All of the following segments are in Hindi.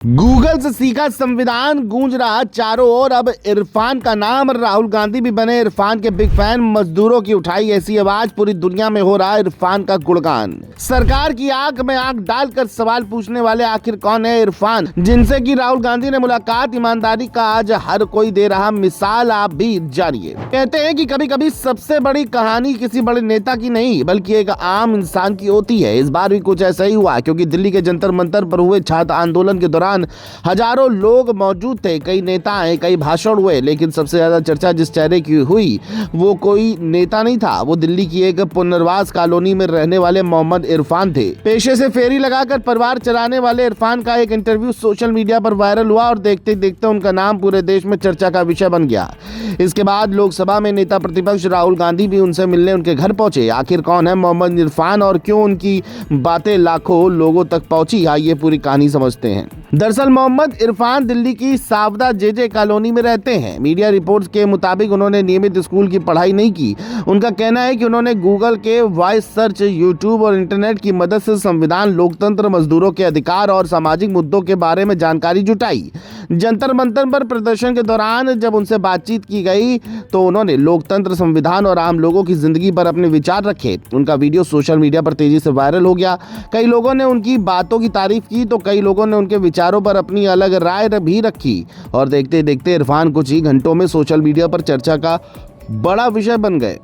गूगल से सीखा संविधान गूंज रहा चारों ओर। अब इरफान का नाम, राहुल गांधी भी बने इरफान के बिग फैन। मजदूरों की उठाई ऐसी आवाज, पूरी दुनिया में हो रहा इरफान का गुणगान। सरकार की आंख में आंख डालकर सवाल पूछने वाले आखिर कौन है इरफान, जिनसे कि राहुल गांधी ने मुलाकात। ईमानदारी का आज हर कोई दे रहा मिसाल, आप भी जानिए। कहते हैं कि कभी कभी सबसे बड़ी कहानी किसी बड़े नेता की नहीं बल्कि एक आम इंसान की होती है। इस बार भी कुछ ऐसा ही हुआ, क्योंकि दिल्ली के जंतर मंतर पर हुए छात्र आंदोलन के दौरान हजारों लोग मौजूद थे। कई नेता आए, कई भाषण हुए, लेकिन सबसे ज्यादा चर्चा जिस चेहरे की हुई वो कोई नेता नहीं था, वो दिल्ली की एक पुनर्वास कॉलोनी में रहने वाले मोहम्मद इरफान थे। पेशे से फेरी लगाकर परिवार चलाने वाले इरफान का एक इंटरव्यू सोशल मीडिया पर वायरल हुआ और देखते देखते उनका नाम पूरे देश में चर्चा का विषय बन गया। इसके बाद लोकसभा में नेता प्रतिपक्ष राहुल गांधी भी उनसे मिलने उनके घर पहुंचे। आखिर कौन है मोहम्मद इरफान और क्यों उनकी बातें लाखों लोगों तक पहुंची, आइए पूरी कहानी समझते हैं। दरअसल मोहम्मद इरफान दिल्ली की सावदा जेजे कॉलोनी में रहते हैं। मीडिया रिपोर्ट्स के मुताबिक उन्होंने नियमित स्कूल की पढ़ाई नहीं की। उनका कहना है कि उन्होंने गूगल के वॉइस सर्च, यूट्यूब और इंटरनेट की मदद से संविधान, लोकतंत्र, मजदूरों के अधिकार और सामाजिक मुद्दों के बारे में जानकारी जुटाई। जंतर मंतर पर प्रदर्शन के दौरान जब उनसे बातचीत की गई तो उन्होंने लोकतंत्र, संविधान और आम लोगों की जिंदगी पर अपने विचार रखे। उनका वीडियो सोशल मीडिया पर तेजी से वायरल हो गया। कई लोगों ने उनकी बातों की तारीफ की तो कई लोगों ने उनके विचारों पर अपनी अलग राय भी रखी और देखते देखते इरफान कुछ ही घंटों में सोशल मीडिया पर चर्चा का बड़ा विषय बन गए।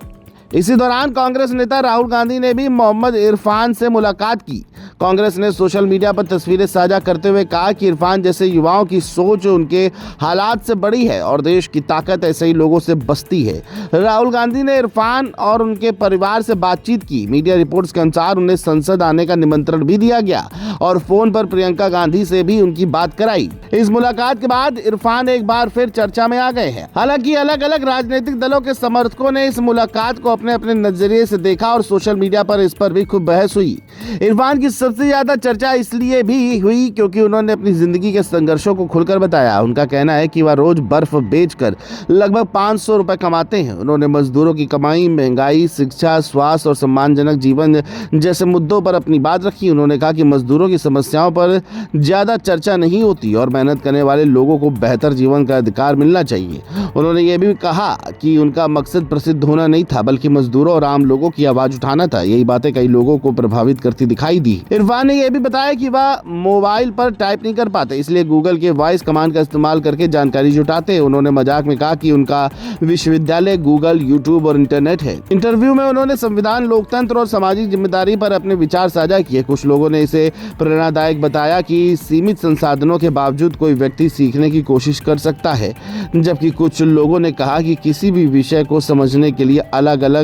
इसी दौरान कांग्रेस नेता राहुल गांधी ने भी मोहम्मद इरफान से मुलाकात की। कांग्रेस ने सोशल मीडिया पर तस्वीरें साझा करते हुए कहा कि इरफान जैसे युवाओं की सोच उनके हालात से बड़ी है और देश की ताकत ऐसे ही लोगों से बसती है। राहुल गांधी ने इरफान और उनके परिवार से बातचीत की। मीडिया रिपोर्ट्स के अनुसार उन्हें संसद आने का निमंत्रण भी दिया गया और फोन पर प्रियंका गांधी से भी उनकी बात कराई। इस मुलाकात के बाद इरफान एक बार फिर चर्चा में आ गए हैं। हालांकि अलग अलग राजनीतिक दलों के समर्थकों ने इस मुलाकात को अपने अपने नजरिए से देखा और सोशल मीडिया पर इस पर भी खूब बहस हुई। इरफान की सबसे ज्यादा चर्चा इसलिए भी हुई क्योंकि उन्होंने अपनी जिंदगी के संघर्षों को खुलकर बताया। उनका कहना है कि वह रोज बर्फ बेचकर लगभग 500 रुपए कमाते हैं। उन्होंने मजदूरों की कमाई, महंगाई, शिक्षा, स्वास्थ्य और सम्मानजनक जीवन जैसे मुद्दों पर अपनी बात रखी। उन्होंने कहा कि मजदूरों की समस्याओं पर ज्यादा चर्चा नहीं होती और मेहनत करने वाले लोगों को बेहतर जीवन का अधिकार मिलना चाहिए। उन्होंने ये भी कहा कि उनका मकसद प्रसिद्ध होना नहीं था बल्कि मजदूरों और आम लोगों की आवाज उठाना था। यही बातें कई लोगों को प्रभावित करती दिखाई दी। इरफान ने यह भी बताया कि वह मोबाइल पर टाइप नहीं कर पाते, इसलिए गूगल के वॉइस कमांड का इस्तेमाल करके जानकारी जुटाते हैं। उन्होंने मजाक में कहा कि उनका विश्वविद्यालय गूगल, यूट्यूब और इंटरनेट है। इंटरव्यू में उन्होंने संविधान, लोकतंत्र और सामाजिक जिम्मेदारी पर अपने विचार साझा किए। कुछ लोगों ने इसे प्रेरणादायक बताया कि सीमित संसाधनों के बावजूद कोई व्यक्ति सीखने की कोशिश कर सकता है, जबकि कुछ लोगों ने कहा कि किसी भी विषय को समझने के लिए अलग अलग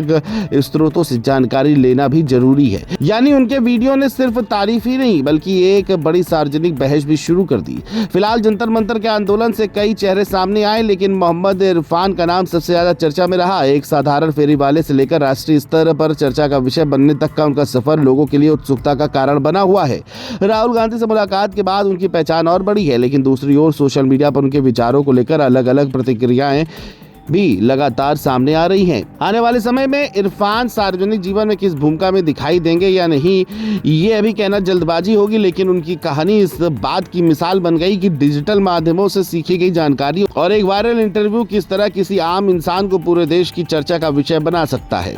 स्रोतों से जानकारी लेना भी जरूरी है। यानी उनके वीडियो ने सिर्फ तारीफ ही नहीं बल्कि एक बड़ी सार्वजनिक बहस भी शुरू कर दी। फिलहाल जंतर मंतर के आंदोलन से कई चेहरे सामने आए, लेकिन मोहम्मद इरफान का नाम सबसे ज्यादा चर्चा में रहा। एक साधारण फेरी वाले से लेकर राष्ट्रीय स्तर पर चर्चा का विषय बनने तक का उनका सफर लोगों के लिए उत्सुकता का कारण बना हुआ है। राहुल गांधी से मुलाकात के बाद उनकी पहचान और बढ़ी है, लेकिन दूसरी ओर सोशल मीडिया पर उनके विचारों को लेकर अलग अलग प्रतिक्रियाएं भी लगातार सामने आ रही हैं। आने वाले समय में इरफान सार्वजनिक जीवन में किस भूमिका में दिखाई देंगे या नहीं, ये अभी कहना जल्दबाजी होगी, लेकिन उनकी कहानी इस बात की मिसाल बन गई कि डिजिटल माध्यमों से सीखी गई जानकारी और एक वायरल इंटरव्यू किस तरह किसी आम इंसान को पूरे देश की चर्चा का विषय बना सकता है।